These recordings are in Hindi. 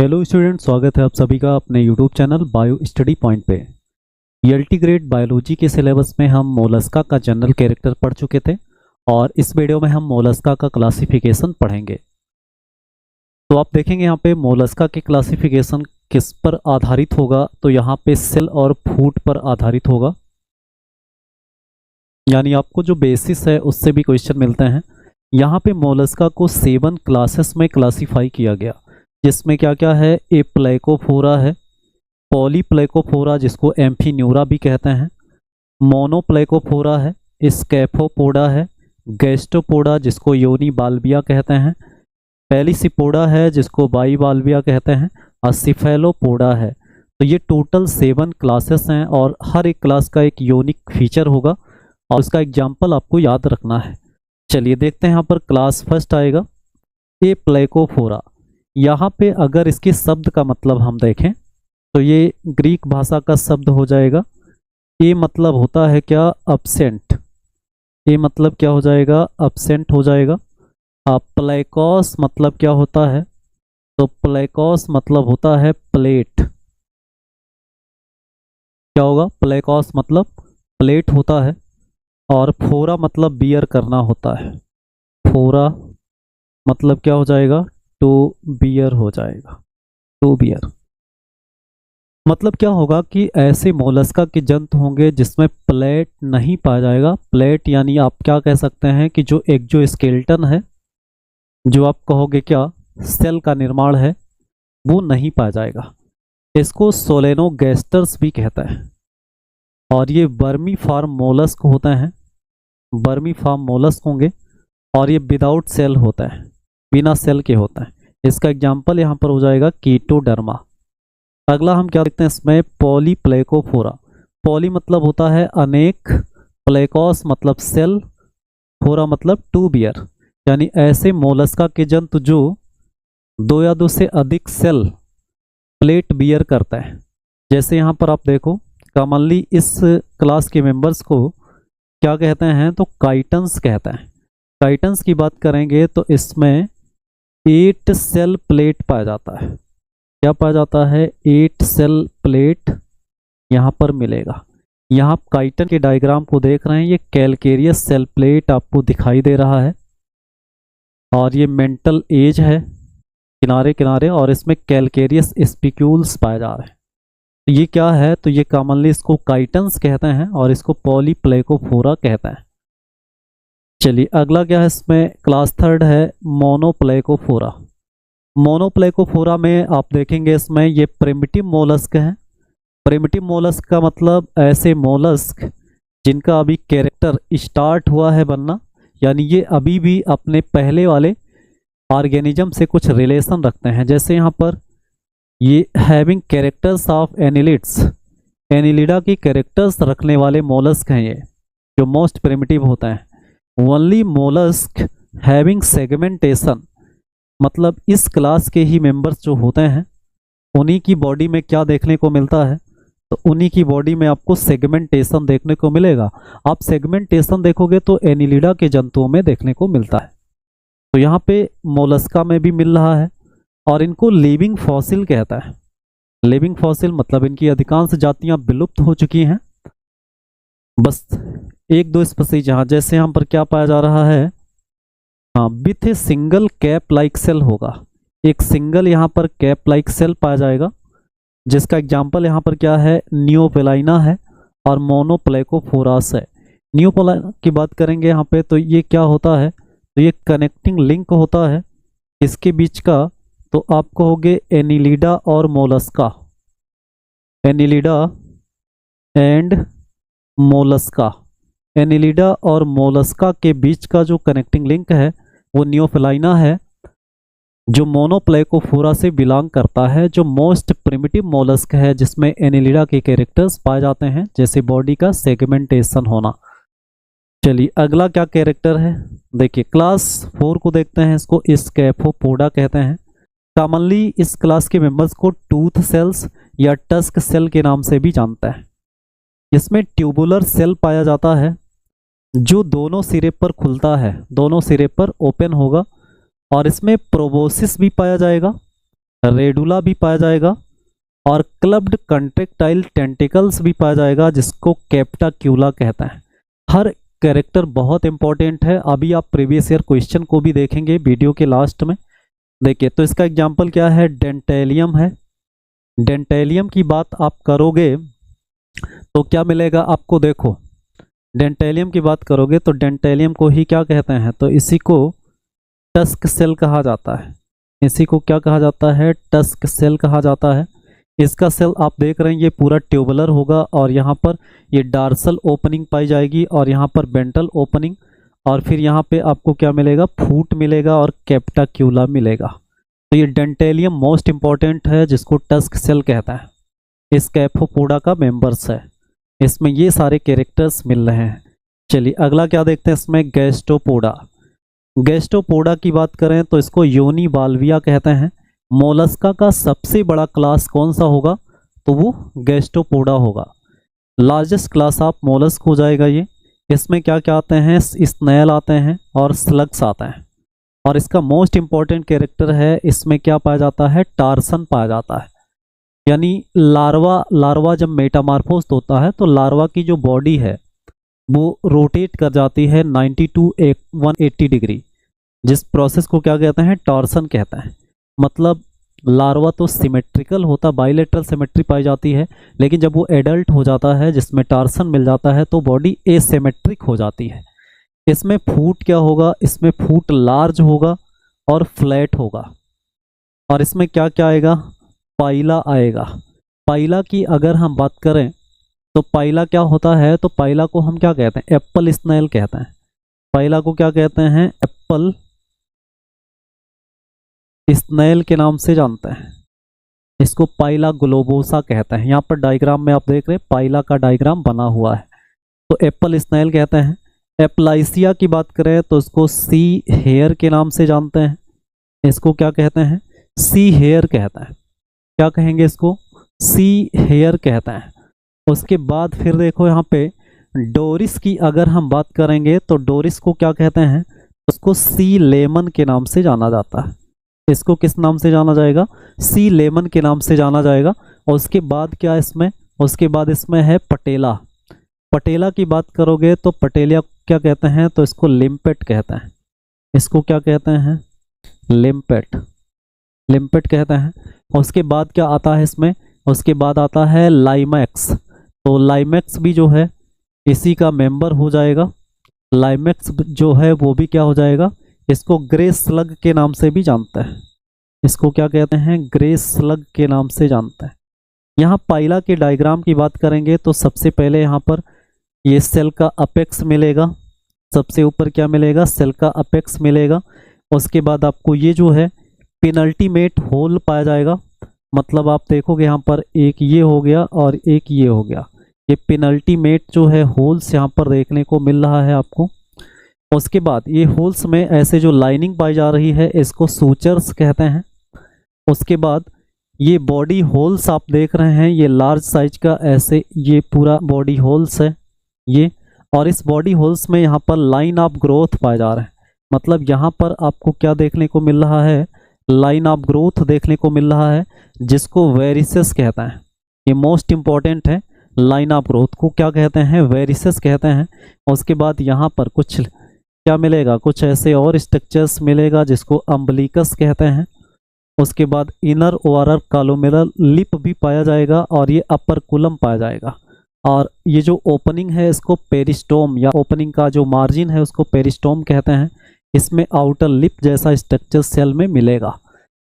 हेलो स्टूडेंट, स्वागत है आप सभी का अपने YouTube channel bio study point पे। ईएलटी ग्रेड बायोलॉजी के सिलेबस में हम मोलस्का का जनरल कैरेक्टर पढ़ चुके थे और इस वीडियो में हम मोलस्का का क्लासिफिकेशन पढ़ेंगे। तो आप देखेंगे यहाँ पे मोलस्का के क्लासिफिकेशन किस पर आधारित होगा, तो यहाँ पे सेल और फूड पर आधारित होगा। यानी आपको जो बेसिस है उससे भी क्वेश्चन मिलते हैं। यहाँ पे मोलस्का को 7 क्लासेस में क्लासीफाई किया गया, जिसमें क्या क्या है। ए प्लेकोफोरा है, पॉलीप्लेकोफोरा जिसको एम्फीन्यूरा भी कहते हैं, मोनोप्लेकोफोरा है, स्कैफोपोडा है, गैस्ट्रोपोडा जिसको योनिबाल्बिया कहते हैं, पेलिसिपोडा है जिसको बाईबाल्बिया कहते हैं, और सिफेलोपोडा है। तो ये टोटल 7 क्लासेस हैं और हर एक क्लास का एक यूनिक फीचर होगा और उसका एग्जाम्पल आपको याद रखना है। चलिए देखते हैं। यहाँ पर क्लास फर्स्ट आएगा ए प्लेकोफोरा। यहाँ पे अगर इसके शब्द का मतलब हम देखें तो ये ग्रीक भाषा का शब्द हो जाएगा। ए मतलब होता है क्या, अब्सेंट। ए मतलब क्या हो जाएगा, अब्सेंट हो जाएगा। अब प्लेकोस मतलब क्या होता है, तो प्लेकोस मतलब होता है प्लेट। क्या होगा, प्लेकोस मतलब प्लेट होता है। और फोरा मतलब बियर करना होता है। फोरा मतलब क्या हो जाएगा, टू बियर हो जाएगा। टू बियर मतलब क्या होगा कि ऐसे मोलस्का के जंतु होंगे जिसमें प्लेट नहीं पाया जाएगा। प्लेट यानी आप क्या कह सकते हैं कि जो एक्सोस्केलेटन है, जो आप कहोगे क्या सेल का निर्माण है, वो नहीं पाया जाएगा। इसको सोलेनोगैस्टर्स भी कहता है। और ये वर्मी फार्म मोलस्क होते हैं, वर्मी फार्म मोलस्क होंगे। और ये विदाउट सेल होता है, बिना सेल के होता है। इसका एग्जाम्पल यहाँ पर हो जाएगा कीटोडर्मा। अगला हम क्या देखते हैं इसमें, पॉलीप्लेकोफोरा। पॉली मतलब होता है अनेक, प्लेकोस मतलब सेल, फोरा मतलब टू बियर। यानी ऐसे मोलस्का के जंतु जो 2 या 2 से अधिक सेल प्लेट बियर करता है। जैसे यहाँ पर आप देखो, कॉमनली इस क्लास के मेंबर्स को क्या कहते हैं, तो काइटन्स कहते हैं। काइटन्स की बात करेंगे तो इसमें 8 सेल प्लेट पाया जाता है। क्या पाया जाता है, 8 सेल प्लेट यहाँ पर मिलेगा। यहाँ आप काइटन के डायग्राम को देख रहे हैं, ये कैलकेरियस सेल प्लेट आपको दिखाई दे रहा है। और ये मेंटल एज है किनारे किनारे, और इसमें कैलकेरियस स्पिक्यूल्स पाए जा रहे हैं। तो ये क्या है, तो ये कॉमनली इसको काइटन्स कहते हैं और इसको पॉलीप्लेकोफोरा कहते हैं। चलिए अगला क्या है इसमें, क्लास थर्ड है मोनोप्लेकोफोरा। मोनोप्लेकोफोरा में आप देखेंगे इसमें ये प्रिमिटिव मोलस्क हैं। प्रिमिटिव मोलस्क का मतलब ऐसे मोलस्क जिनका अभी कैरेक्टर स्टार्ट हुआ है बनना, यानी ये अभी भी अपने पहले वाले ऑर्गेनिज्म से कुछ रिलेशन रखते हैं। जैसे यहाँ पर ये having characters of annelids, Annelida की कैरेक्टर्स रखने वाले मोलस्क हैं, ये जो मोस्ट प्रिमिटिव होता है। ओनली मोलस्क हैविंग सेगमेंटेशन, मतलब इस क्लास के ही मेंबर्स जो होते हैं उन्हीं की बॉडी में क्या देखने को मिलता है, तो उन्हीं की बॉडी में आपको सेगमेंटेशन देखने को मिलेगा। आप सेगमेंटेशन देखोगे तो एनिलिडा के जंतुओं में देखने को मिलता है। तो यहाँ पे मोलस्का में भी मिल रहा है और इनको लिविंग फॉसिल कहता है। लिविंग फॉसिल मतलब इनकी अधिकांश जातियां विलुप्त हो चुकी हैं, बस 1-2 स्पीशीज जहाँ, जैसे यहाँ पर क्या पाया जा रहा है, हाँ with a single cap like cell होगा। एक सिंगल यहाँ पर कैप लाइक सेल पाया जाएगा, जिसका एग्जाम्पल यहाँ पर क्या है, नियोपेलाइना है और मोनोप्लेकोफोरास है। नियोपेलाइना की बात करेंगे यहाँ पे तो ये क्या होता है, तो ये कनेक्टिंग लिंक होता है इसके बीच का। तो आप कहोगे एनिलिडा और Mollusca, Annelida and Mollusca. Annelida और मोलस्का के बीच का जो कनेक्टिंग लिंक है वो नियोफेलाइना है, जो मोनोप्लेकोफोरा से बिलोंग करता है, जो मोस्ट प्रिमिटिव मोलस्क है, जिसमें एनिलिडा के कैरेक्टर्स पाए जाते हैं, जैसे बॉडी का सेगमेंटेशन होना। चलिए अगला क्या कैरेक्टर है, देखिए क्लास 4 को देखते हैं। इसको स्कैफोपोडा कहते हैं। कॉमनली इस क्लास के मेंबर्स को टूथ सेल्स या टस्क सेल के नाम से भी जानता है। इसमें ट्यूबुलर सेल पाया जाता है जो दोनों सिरे पर खुलता है, दोनों सिरे पर ओपन होगा। और इसमें प्रोबोसिस भी पाया जाएगा, रेडुला भी पाया जाएगा और क्लब्ड कंट्रेक्टाइल टेंटिकल्स भी पाया जाएगा, जिसको कैप्टाक्यूला कहते हैं। हर कैरेक्टर बहुत इंपॉर्टेंट है। अभी आप प्रीवियस ईयर क्वेश्चन को भी देखेंगे वीडियो के लास्ट में। देखिए, तो इसका एग्जाम्पल क्या है, डेंटेलियम है। डेंटेलियम की बात आप करोगे तो क्या मिलेगा आपको, देखो डेंटेलियम की बात करोगे तो डेंटेलियम को ही क्या कहते हैं, तो इसी को टस्क सेल कहा जाता है। इसी को क्या कहा जाता है, टस्क सेल कहा जाता है। इसका सेल आप देख रहे हैं ये पूरा ट्यूबुलर होगा और यहाँ पर ये डार्सल ओपनिंग पाई जाएगी और यहाँ पर वेंट्रल ओपनिंग, और फिर यहाँ पे आपको क्या मिलेगा, फूट मिलेगा और कैप्टाक्यूला मिलेगा। तो ये डेंटेलियम मोस्ट इंपॉर्टेंट है, जिसको टस्क सेल कहता है। इस कैफोपोडा का मेंबर्स है, इसमें ये सारे कैरेक्टर्स मिल रहे हैं। चलिए अगला क्या देखते हैं इसमें, गैस्ट्रोपोडा। गैस्ट्रोपोडा की बात करें तो इसको यूनिवाल्विया कहते हैं। मोलस्का का सबसे बड़ा क्लास कौन सा होगा, तो वो गैस्ट्रोपोडा होगा। लार्जेस्ट क्लास ऑफ मोलस्क हो जाएगा ये। इसमें क्या क्या आते हैं, स्नेल आते हैं और स्लग्स आते हैं। और इसका मोस्ट इंपॉर्टेंट कैरेक्टर है, इसमें क्या पाया जाता है, टार्सन पाया जाता है। यानी लार्वा जब मेटामार्फोस होता है तो लार्वा की जो बॉडी है वो रोटेट कर जाती है 90 to 180 डिग्री, जिस प्रोसेस को क्या कहते हैं, टॉर्सन कहते हैं। मतलब लार्वा तो सिमेट्रिकल होता, बाइलेटरल सिमेट्री पाई जाती है, लेकिन जब वो एडल्ट हो जाता है जिसमें टार्सन मिल जाता है तो बॉडी एसिमेट्रिक हो जाती है। इसमें फूट क्या होगा, इसमें फूट लार्ज होगा और फ्लैट होगा। और इसमें क्या क्या आएगा, पाइला आएगा। पाइला की अगर हम बात करें तो पाइला क्या होता है, तो पाइला को हम क्या कहते हैं, एप्पल स्नेल कहते हैं। पाइला को क्या कहते हैं, एप्पल स्नेल के नाम से जानते हैं। इसको पाइला ग्लोबोसा कहते हैं। यहाँ पर डायग्राम में आप देख रहे हैं पाइला का डायग्राम बना हुआ है, तो एप्पल स्नेल कहते हैं। एप्लाइसिया की बात करें तो इसको सी हेयर के नाम से जानते हैं। इसको क्या कहते हैं, सी हेयर कहते हैं। क्या कहेंगे इसको, सी हेयर कहते हैं। उसके बाद फिर देखो यहाँ पे डोरिस की अगर हम बात करेंगे तो डोरिस को क्या कहते हैं, उसको सी लेमन के नाम से जाना जाता है। इसको किस नाम से जाना जाएगा, सी लेमन के नाम से जाना जाएगा। और उसके बाद क्या इसमें, उसके बाद इसमें है पटेला। पटेला की बात करोगे तो पटेलिया क्या कहते हैं, तो इसको लिम्पेट कहते हैं। इसको क्या कहते हैं, लिम्पेट, लिम्पेट कहते हैं। उसके बाद क्या आता है इसमें, उसके बाद आता है लाइमैक्स। तो लाइमैक्स भी जो है इसी का मेंबर हो जाएगा। लाइमैक्स जो है वो भी क्या हो जाएगा, इसको ग्रे स्लग के नाम से भी जानते हैं। इसको क्या कहते हैं, ग्रे स्लग के नाम से जानते हैं। यहाँ पाइला के डायग्राम की बात करेंगे तो सबसे पहले यहाँ पर ये सेल का अपेक्स मिलेगा। सबसे ऊपर क्या मिलेगा, सेल का अपेक्स मिलेगा। उसके बाद आपको ये जो है पेनल्टीमेट होल पाया जाएगा। मतलब आप देखोगे यहाँ पर एक ये हो गया और एक ये हो गया। ये पेनल्टीमेट जो है होल्स यहाँ पर देखने को मिल रहा है आपको। उसके बाद ये होल्स में ऐसे जो लाइनिंग पाई जा रही है इसको सूचर्स कहते हैं। उसके बाद ये बॉडी होल्स आप देख रहे हैं, ये लार्ज साइज का ऐसे ये पूरा बॉडी होल्स है ये। और इस बॉडी होल्स में यहाँ पर लाइन ऑफ ग्रोथ पाए जा रहे हैं। मतलब यहाँ पर आपको क्या देखने को मिल रहा है, लाइन ऑफ ग्रोथ देखने को मिल रहा है, जिसको वेरिसेस कहते हैं। ये मोस्ट इंपॉर्टेंट है, लाइन ऑफ ग्रोथ को क्या कहते हैं, वेरिसेस कहते हैं। उसके बाद यहाँ पर कुछ क्या मिलेगा, कुछ ऐसे और स्ट्रक्चर्स मिलेगा जिसको अम्बलिकस कहते हैं। उसके बाद इनर ओरर कॉलोमेरल लिप भी पाया जाएगा और ये अपर कुलम पाया जाएगा। और ये जो ओपनिंग है इसको पेरिस्टोम, या ओपनिंग का जो मार्जिन है उसको पेरिस्टोम कहते हैं। इसमें आउटर लिप जैसा स्ट्रक्चर सेल में मिलेगा।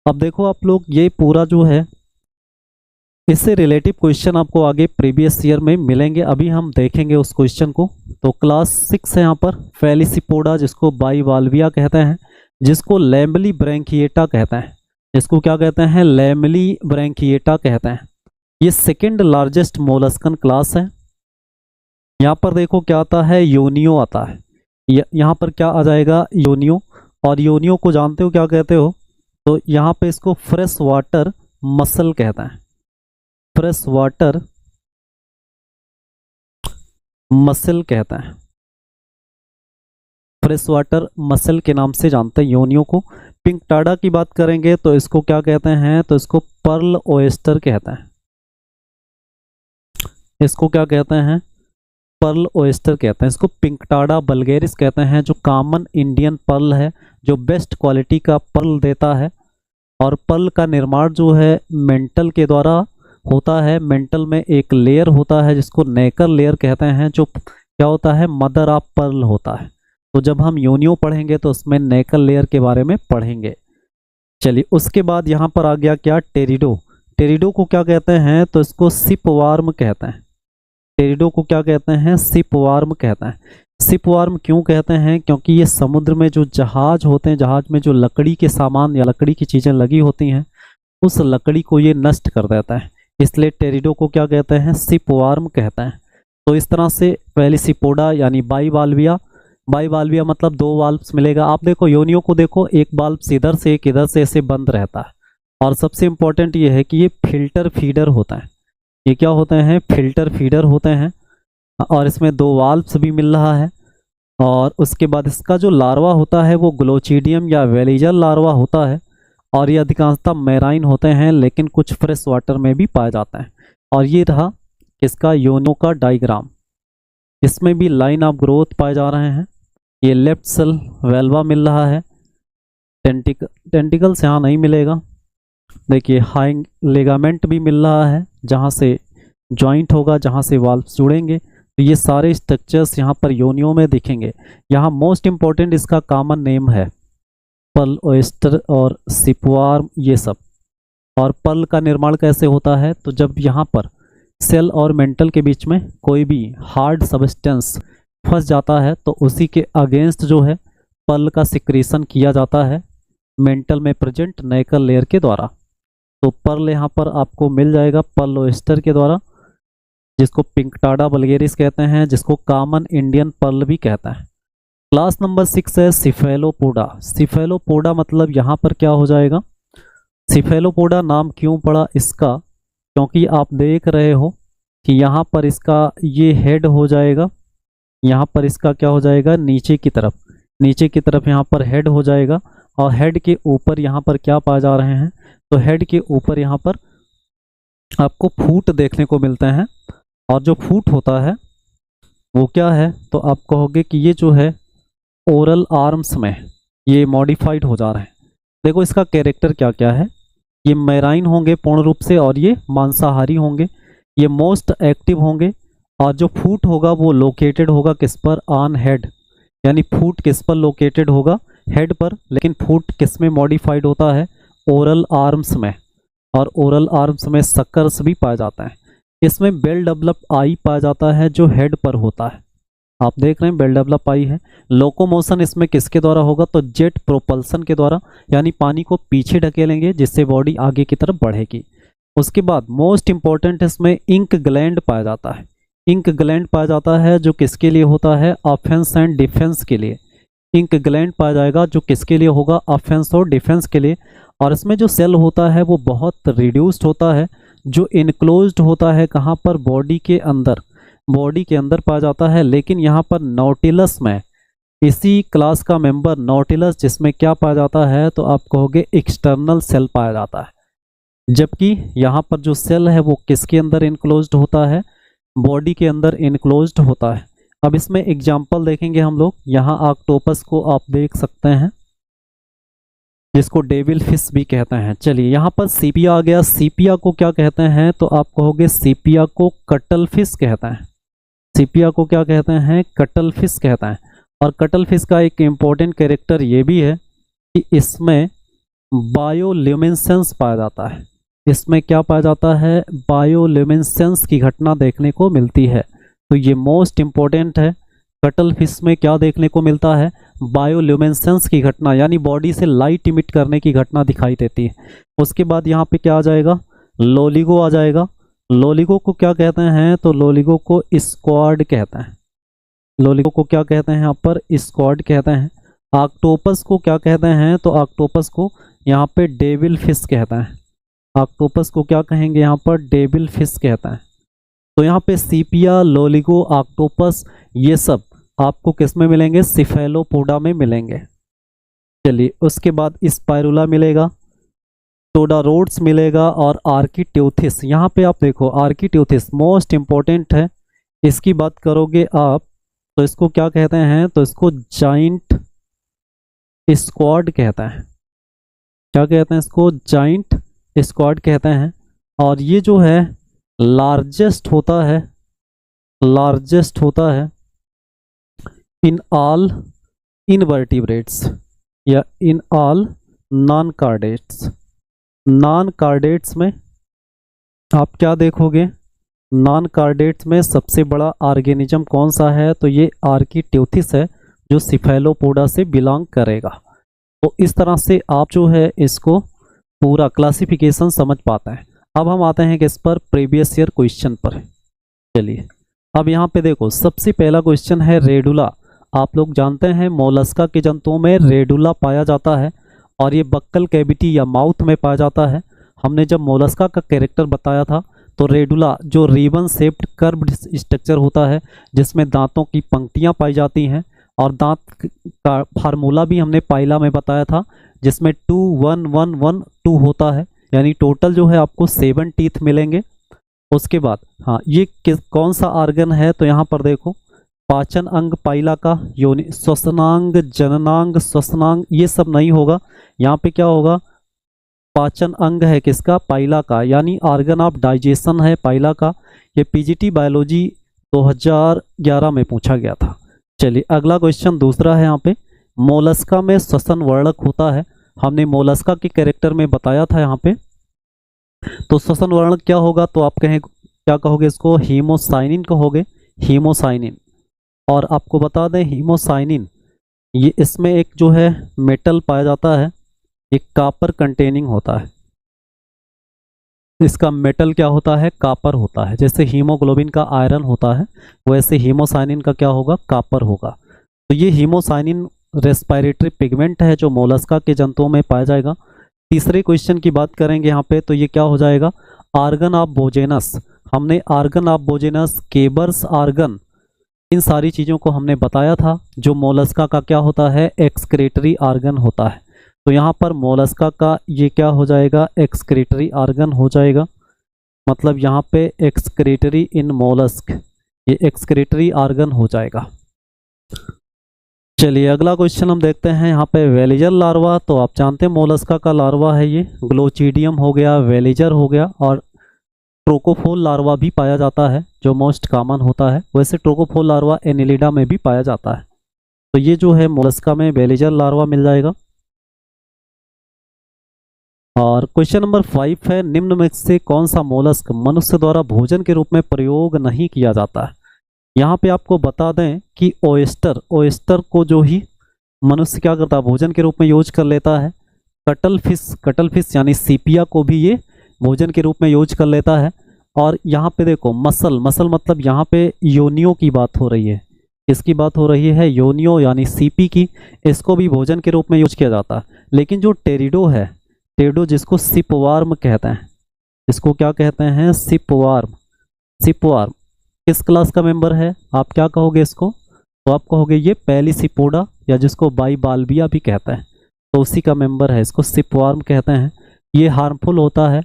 अब देखो आप लोग, ये पूरा जो है इससे रिलेटिव क्वेश्चन आपको आगे प्रीवियस ईयर में मिलेंगे। अभी हम देखेंगे उस क्वेश्चन को। तो क्लास 6 है यहाँ पर फेलिसिपोडा, जिसको बाइवाल्विया कहते हैं, जिसको लैमली ब्रैंकिएटा कहते हैं। इसको क्या कहते हैं, लैमली ब्रैंकिएटा कहते हैं। ये सेकेंड लार्जेस्ट मोलस्कन क्लास है। यहाँ पर देखो क्या आता है, योनियो आता है। यहाँ पर क्या आ जाएगा, योनियो। और योनियो को जानते हो क्या कहते हो, तो यहाँ पे इसको फ्रेश वाटर मसल कहते हैं। फ्रेश वाटर मसल कहते हैं, फ्रेश वाटर मसल के नाम से जानते हैं योनियों को। पिंकटाडा की बात करेंगे तो इसको क्या कहते हैं, तो इसको पर्ल ओएस्टर कहते हैं। इसको क्या कहते हैं, पर्ल ओएस्टर कहते हैं। इसको पिंकटाडा वल्गैरिस कहते हैं, जो कॉमन इंडियन पर्ल है, जो बेस्ट क्वालिटी का पर्ल देता है। और पर्ल का निर्माण जो है मेंटल के द्वारा होता है। मेंटल में एक लेयर होता है जिसको नेकर लेयर कहते हैं, जो क्या होता है, मदर ऑफ पर्ल होता है। तो जब हम यूनियो पढ़ेंगे तो उसमें नेकर लेयर के बारे में पढ़ेंगे। चलिए, उसके बाद यहाँ पर आ गया क्या, टेरिडो। टेरिडो को क्या कहते हैं, तो इसको सिपवार्म कहते हैं। टेरिडो को क्या कहते हैं, सिपवार्म कहते हैं। सिपवार्म क्यों कहते हैं, क्योंकि ये समुद्र में जो जहाज होते हैं, जहाज में जो लकड़ी के सामान या लकड़ी की चीज़ें लगी होती हैं, उस लकड़ी को ये नष्ट कर देता है। इसलिए टेरिडो को क्या कहते हैं, सिपवार्म कहते हैं। तो इस तरह से पहली सिपोडा यानी बाइवाल्विया। बाइवाल्विया मतलब दो वाल्व्स मिलेगा। आप देखो योनियो को देखो, एक वाल्व इधर से एक इधर से ऐसे बंद रहता है। और सबसे इंपॉर्टेंट ये है कि ये फिल्टर फीडर होता है। ये क्या होते हैं, फिल्टर फीडर होते हैं। और इसमें दो वाल्व्स भी मिल रहा है। और उसके बाद इसका जो लार्वा होता है वो ग्लोचिडियम या वेलिजर लार्वा होता है। और ये अधिकांशतः मैराइन होते हैं, लेकिन कुछ फ्रेश वाटर में भी पाए जाते हैं। और ये रहा इसका योनियो का डायग्राम। इसमें भी लाइन ऑफ ग्रोथ पाए जा रहे हैं। ये लेफ्ट सेल वेल्वा मिल रहा है। टेंटिकल्स यहाँ नहीं मिलेगा। देखिए हाइंग लेगामेंट भी मिल रहा है, जहाँ से जॉइंट होगा, जहाँ से वाल्व्स जुड़ेंगे। तो ये सारे स्ट्रक्चर्स यहाँ पर योनियो में दिखेंगे। यहाँ मोस्ट इम्पॉर्टेंट इसका कॉमन नेम है पर्ल ओएस्टर और सिपवार्म, ये सब। और पर्ल का निर्माण कैसे होता है, तो जब यहाँ पर सेल और मेंटल के बीच में कोई भी हार्ड सब्सटेंस फंस जाता है, तो उसी के अगेंस्ट जो है पर्ल का सिक्रीशन किया जाता है मेंटल में प्रेजेंट नेकर लेयर के द्वारा। तो पर्ल यहाँ पर आपको मिल जाएगा पर्ल ओएस्टर के द्वारा, जिसको पिंकटाडा वल्गैरिस कहते हैं, जिसको कॉमन इंडियन पर्ल भी कहता है। क्लास नंबर 6 है सिफेलोपोडा। सिफेलोपोडा मतलब यहाँ पर क्या हो जाएगा, सिफेलोपोडा नाम क्यों पड़ा इसका, क्योंकि आप देख रहे हो कि यहाँ पर इसका ये हेड हो जाएगा। यहाँ पर इसका क्या हो जाएगा, नीचे की तरफ यहाँ पर हेड हो जाएगा। और हेड के ऊपर यहाँ पर क्या पाए जा रहे हैं, तो हेड के ऊपर यहाँ पर आपको फूट देखने को मिलते हैं। और जो फूट होता है वो क्या है, तो आप कहोगे कि ये जो है ओरल आर्म्स में ये मॉडिफाइड हो जा रहे हैं। देखो इसका कैरेक्टर क्या क्या है। ये मैराइन होंगे पूर्ण रूप से, और ये मांसाहारी होंगे। ये मोस्ट एक्टिव होंगे। और जो फूट होगा वो लोकेटेड होगा किस पर, ऑन हेड। यानी फूट किस पर लोकेटेड होगा, हेड पर। लेकिन फूट किस में मॉडिफाइड होता है, ओरल आर्म्स में। और ओरल आर्म्स में सक्कर्स भी पाए जाते हैं। इसमें वेल डेवलप्ड आई पाया जाता है जो हेड पर होता है। आप देख रहे हैं वेल डेवलप आई है। लोकोमोशन इसमें किसके द्वारा होगा, तो जेट प्रोपल्सन के द्वारा, यानी पानी को पीछे ढकेलेंगे जिससे बॉडी आगे की तरफ बढ़ेगी। उसके बाद मोस्ट इंपॉर्टेंट इसमें इंक ग्लैंड पाया जाता है। इंक ग्लैंड पाया जाता है जो किसके लिए होता है, ऑफेंस एंड डिफेंस के लिए। इंक ग्लैंड पाया जाएगा जो किसके लिए होगा, ऑफेंस और डिफेंस के लिए। और इसमें जो सेल होता है वो बहुत रिड्यूस्ड होता है, जो इनक्लोज्ड होता है कहाँ पर, बॉडी के अंदर पाया जाता है। लेकिन यहाँ पर नॉटिलस में, इसी क्लास का मेंबर नॉटिलस, जिसमें क्या पाया जाता है, तो आप कहोगे एक्सटर्नल सेल पाया जाता है। जबकि यहाँ पर जो सेल है वो किसके अंदर इनक्लोज्ड होता है, बॉडी के अंदर इनक्लोज्ड होता है। अब इसमें एग्जाम्पल देखेंगे हम लोग। यहाँ ऑक्टोपस को आप देख सकते हैं, जिसको डेविल फिश भी कहते हैं। चलिए यहाँ पर सीपिया आ गया। सीपिया को क्या कहते हैं, तो आप कहोगे सीपिया को कटल फिश कहते हैं। सीपिया को क्या कहते हैं, कटल फिश कहते हैं। और कटल फिश का एक इम्पोर्टेंट कैरेक्टर ये भी है कि इसमें बायोल्यूमिनेसेंस पाया जाता है। इसमें क्या पाया जाता है, बायोल्यूमिनेसेंस की घटना देखने को मिलती है। तो ये मोस्ट इम्पोर्टेंट है। कटल फिश में क्या देखने को मिलता है, बायोल्यूमिनेसेंस की घटना, यानी बॉडी से लाइट इमिट करने की घटना दिखाई देती है। उसके बाद यहाँ पे क्या आ जाएगा, लोलिगो आ जाएगा। लोलिगो को क्या कहते हैं, तो लोलिगो को स्क्वाड कहते हैं। लोलिगो को क्या कहते हैं यहाँ पर, स्क्वाड कहते हैं। ऑक्टोपस को क्या कहते हैं, तो ऑक्टोपस को यहाँ पे डेविल फिश कहते हैं। ऑक्टोपस को क्या कहेंगे यहाँ पर, डेविल फिश कहते हैं। तो यहाँ पे सीपिया, लोलिगो, ऑक्टोपस, ये सब आपको किस में मिलेंगे, सिफेलोपोडा में मिलेंगे। चलिए उसके बाद स्पाइरुला मिलेगा, टोडारोड्स मिलेगा और आर्किट्यूथिस। यहाँ पे आप देखो आर्किट्यूथिस मोस्ट इम्पोर्टेंट है। इसकी बात करोगे आप तो इसको क्या कहते हैं, तो इसको जाइंट स्क्वाड कहते हैं। क्या कहते हैं इसको, जाइंट स्क्वाड कहते हैं। और ये जो है लार्जेस्ट होता है, लार्जेस्ट होता है इन ऑल इनवर्टिब्रेट्स या in all non chordates. Non chordates में आप क्या देखोगे, नॉन कार्डेट्स में सबसे बड़ा ऑर्गेनिज्म कौन सा है, तो ये आर्किट्यूथिस है जो सिफेलोपोडा से बिलोंग करेगा। तो इस तरह से आप जो है इसको पूरा क्लासिफिकेशन समझ पाते हैं। अब हम आते हैं किस पर, प्रीवियस ईयर क्वेश्चन पर। चलिए अब यहाँ पे देखो सबसे पहला क्वेश्चन है रेडुला। आप लोग जानते हैं मोलस्का के जंतुओं में रेडुला पाया जाता है और ये बक्कल कैविटी या माउथ में पाया जाता है। हमने जब मोलस्का का कैरेक्टर बताया था तो रेडुला जो रिबन शेप्ड कर्व्ड स्ट्रक्चर होता है जिसमें दांतों की पंक्तियां पाई जाती हैं, और दांत का फार्मूला भी हमने पाइला में बताया था जिसमें 2 1 1 1 2 होता है, यानी टोटल जो है आपको 7 टीथ मिलेंगे। उसके बाद हाँ ये कौन सा आर्गन है, तो यहाँ पर देखो पाचन अंग पाइला का, योनि श्वसनांग जननांग श्वसनांग ये सब नहीं होगा। यहाँ पे क्या होगा, पाचन अंग है किसका, पाइला का, यानी आर्गन ऑफ डाइजेशन है पाइला का। ये पीजीटी बायोलॉजी 2011 में पूछा गया था। चलिए अगला क्वेश्चन दूसरा है यहाँ पे, मोलस्का में श्वसन वर्णक होता है। हमने मोलस्का के कैरेक्टर में बताया था यहाँ पे। तो श्वसन वर्णक क्या होगा, तो आप कहें क्या कहोगे इसको, हीमोसाइनिन कहोगे, हीमोसाइनिन। और आपको बता दें हीमोसाइनिन ये इसमें एक जो है मेटल पाया जाता है, एक कापर कंटेनिंग होता है। इसका मेटल क्या होता है, कापर होता है। जैसे हीमोग्लोबिन का आयरन होता है वैसे हीमोसाइनिन का क्या होगा, कापर होगा। तो ये हीमोसाइनिन रेस्पिरेटरी पिगमेंट है जो मोलस्का के जंतुओं में पाया जाएगा। तीसरे क्वेश्चन की बात करेंगे यहाँ पे, तो ये क्या हो जाएगा, आर्गन ऑफ बोजेनस। हमने organ of Bojanus, Keber's organ, इन सारी चीज़ों को हमने बताया था जो मोलस्का का क्या होता है, एक्सक्रीटरी आर्गन होता है। तो यहाँ पर मोलस्का का ये क्या हो जाएगा, एक्सक्रीटरी आर्गन हो जाएगा। मतलब यहाँ पे एक्सक्रीटरी इन मोलस्क, ये एक्सक्रीटरी आर्गन हो जाएगा। चलिए अगला क्वेश्चन हम देखते हैं यहाँ पे, वेलिजर लार्वा। तो आप जानते हैं मोलस्का का लार्वा है ये, ग्लोचिडियम हो गया, वेलिजर हो गया, और ट्रोकोफोल लार्वा भी पाया जाता है जो मोस्ट कॉमन होता है। वैसे ट्रोकोफोल लार्वा एनिलिडा में भी पाया जाता है। तो ये जो है मोलस्का में वेलिजर लार्वा मिल जाएगा। और क्वेश्चन नंबर 5 है, निम्न में से कौन सा मोलस्क मनुष्य द्वारा भोजन के रूप में प्रयोग नहीं किया जाता है। यहाँ पे आपको बता दें कि ओएस्टर, ओएस्टर को जो ही मनुष्य क्या करता है, भोजन के रूप में यूज कर लेता है। कटल फिश यानी सीपिया को भी ये भोजन के रूप में यूज कर लेता है। और यहाँ पे देखो मसल, मसल मतलब यहाँ पे योनियों की बात हो रही है। इसकी बात हो रही है योनियो यानी सीपी की, इसको भी भोजन के रूप में यूज किया जाता है। लेकिन जो टेरिडो है, टेरिडो जिसको सिपवार्म कहते हैं, इसको क्या कहते हैं, सिपवार्म। सिपवार्म किस क्लास का मेंबर है, आप क्या कहोगे इसको, तो आप कहोगे ये पैलिसिपोडा या जिसको बाइबाल्बिया भी कहते हैं, तो उसी का मेंबर है, इसको सिपवार्म कहते हैं। ये हार्मफुल होता है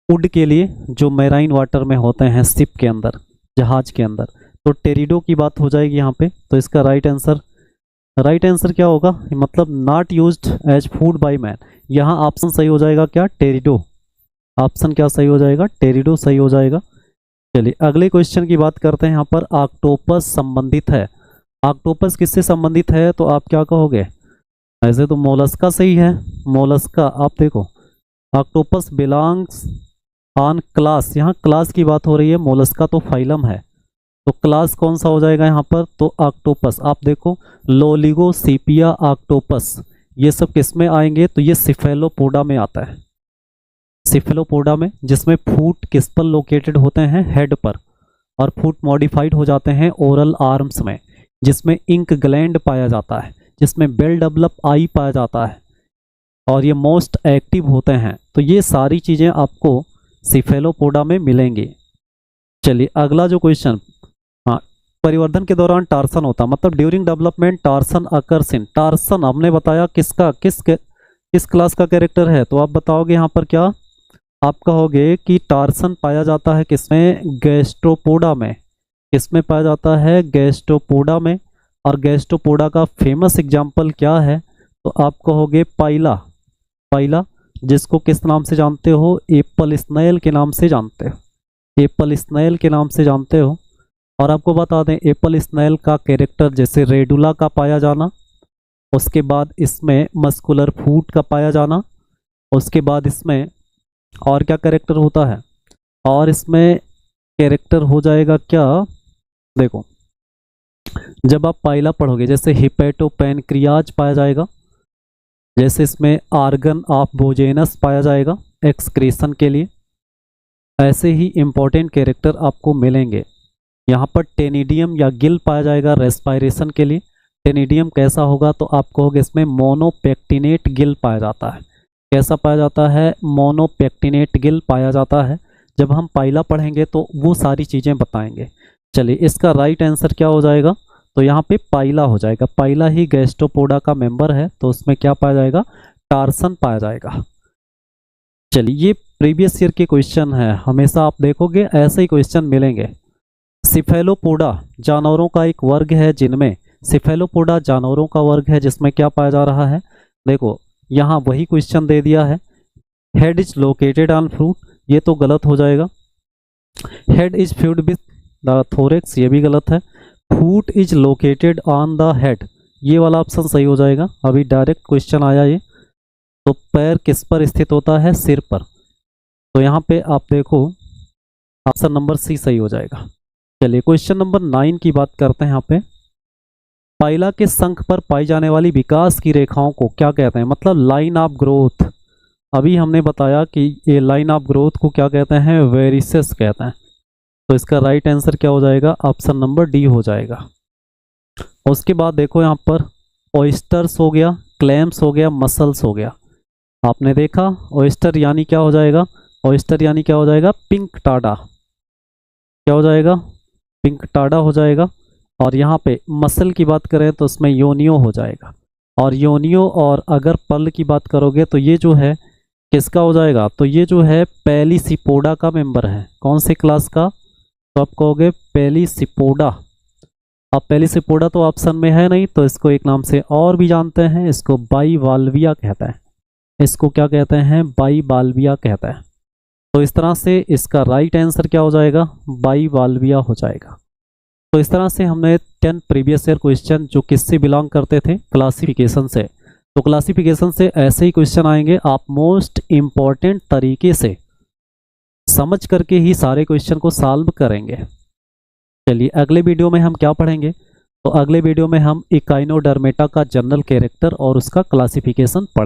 वुड के लिए जो मैराइन वाटर में होते हैं, शिप के अंदर, जहाज के अंदर। तो टेरिडो की बात हो जाएगी यहाँ पे। तो इसका राइट आंसर क्या होगा, मतलब not used as food by man. यहाँ ऑप्शन सही हो जाएगा क्या, टेरिडो। ऑप्शन क्या सही हो जाएगा, टेरिडो सही हो जाएगा। चलिए अगले क्वेश्चन की बात करते हैं। यहाँ पर ऑक्टोपस संबंधित है। ऑक्टोपस किससे संबंधित है, तो आप क्या कहोगे, ऐसे तो मोलस्का सही है, मोलस्का। आप देखो ऑक्टोपस बिलोंग्स ऑन क्लास, यहाँ क्लास की बात हो रही है, मोलस्का तो फाइलम है, तो क्लास कौन सा हो जाएगा यहाँ पर, तो ऑक्टोपस। आप देखो लोलिगो सीपिया ऑक्टोपस, ये सब किस में आएंगे, तो ये सिफेलोपोडा में आता है। सिफेलोपोडा में, जिसमें फूट किस पर लोकेटेड होते हैं, हेड पर, और फूट मॉडिफाइड हो जाते हैं ओरल आर्म्स में, जिसमें इंक ग्लैंड पाया जाता है, जिसमें वेल डेवलप आई पाया जाता है, और ये मोस्ट एक्टिव होते हैं। तो ये सारी चीज़ें आपको सिफेलोपोडा में मिलेंगी। चलिए अगला जो क्वेश्चन, हाँ परिवर्धन के दौरान टार्सन होता, मतलब ड्यूरिंग डेवलपमेंट टार्सन अकर्स इन। टार्सन हमने बताया किसका, किस क्लास का कैरेक्टर है, तो आप बताओगे यहाँ पर क्या, आप कहोगे कि टार्सन पाया जाता है किसमें, गैस्ट्रोपोडा में। किसमें पाया जाता है, गैस्ट्रोपोडा में। और गैस्ट्रोपोडा का फेमस एग्जाम्पल क्या है, तो आप कहोगे पाइला। पाइला जिसको किस नाम से जानते हो, एप्पल स्नेल के नाम से जानते हो, एप्पल स्नेल के नाम से जानते हो। और आपको बता दें एप्पल स्नेल का कैरेक्टर जैसे रेडुला का पाया जाना, उसके बाद इसमें मस्कुलर फूट का पाया जाना, उसके बाद इसमें और क्या कैरेक्टर होता है, और इसमें कैरेक्टर हो जाएगा क्या, देखो जब आप पाइला पढ़ोगे जैसे हिपेटोपैनक्रियाज पाया जाएगा, जैसे इसमें आर्गन ऑफ बोजेनस पाया जाएगा एक्सक्रीशन के लिए, ऐसे ही इम्पोर्टेंट कैरेक्टर आपको मिलेंगे। यहाँ पर टेनिडियम या गिल पाया जाएगा रेस्पायरेशन के लिए। टेनिडियम कैसा होगा, तो आप कहोगे इसमें मोनोपेक्टिनेट गिल पाया जाता है। कैसा पाया जाता है, मोनोपेक्टिनेट गिल पाया जाता है। जब हम पाइला पढ़ेंगे तो वो सारी चीज़ें बताएंगे। चलिए इसका राइट आंसर क्या हो जाएगा, तो यहाँ पे पाइला हो जाएगा। पाइला ही गैस्ट्रोपोडा का मेंबर है, तो उसमें क्या पाया जाएगा, टार्सन पाया जाएगा। चलिए ये प्रीवियस ईयर के क्वेश्चन है, हमेशा आप देखोगे ऐसे ही क्वेश्चन मिलेंगे। सिफेलोपोडा जानवरों का एक वर्ग है जिनमें, सिफेलोपोडा जानवरों का वर्ग है जिसमें क्या पाया जा रहा है, देखो यहाँ वही क्वेश्चन दे दिया है। Head is located on fruit, ये तो गलत हो जाएगा। Head is fused with the thorax, ये भी गलत है। Foot is located on the head, ये वाला ऑप्शन सही हो जाएगा। अभी डायरेक्ट क्वेश्चन आया ये, तो पैर किस पर स्थित होता है, सिर पर। तो यहाँ पे आप देखो ऑप्शन नंबर सी सही हो जाएगा। चलिए क्वेश्चन नंबर 9 की बात करते हैं। यहाँ पे पाइला के शंख पर पाई जाने वाली विकास की रेखाओं को क्या कहते हैं, मतलब लाइन ऑफ ग्रोथ। अभी हमने बताया कि ये लाइन ऑफ ग्रोथ को क्या कहते हैं, वेरिसेस कहते हैं। तो इसका राइट आंसर क्या हो जाएगा, ऑप्शन नंबर डी हो जाएगा। उसके बाद देखो यहाँ पर ऑयस्टर्स हो गया, क्लैम्स हो गया, मसल्स हो गया। आपने देखा ऑयस्टर यानी क्या हो जाएगा, ऑयस्टर यानी क्या हो जाएगा, पिंक टाडा। क्या हो जाएगा, पिंक टाडा हो जाएगा। और यहाँ पे मसल की बात करें तो उसमें योनियो हो जाएगा। और योनियो, और अगर पर्ल की बात करोगे तो ये जो है किसका हो जाएगा, तो ये जो है पेलिसिपोडा का मेंबर है। कौन से क्लास का, तो आप कहोगे पेलिसिपोडा। अब पेलिसिपोडा तो ऑप्शन में है नहीं, तो इसको एक नाम से और भी जानते हैं, इसको बाइवाल्विया कहता है। इसको क्या कहते हैं, बाइवाल्विया कहता है। तो इस तरह से इसका राइट आंसर क्या हो जाएगा, बाइवाल्विया हो जाएगा। तो इस तरह से हमने 10 प्रीवियस ईयर क्वेश्चन जो किससे बिलोंग करते थे, क्लासिफिकेशन से। तो क्लासिफिकेशन से ऐसे ही क्वेश्चन आएंगे, आप मोस्ट इम्पॉर्टेंट तरीके से समझ करके ही सारे क्वेश्चन को सॉल्व करेंगे। चलिए अगले वीडियो में हम क्या पढ़ेंगे, तो अगले वीडियो में हम इकाइनोडर्मेटा का जनरल कैरेक्टर और उसका क्लासिफिकेशन पढ़ेंगे।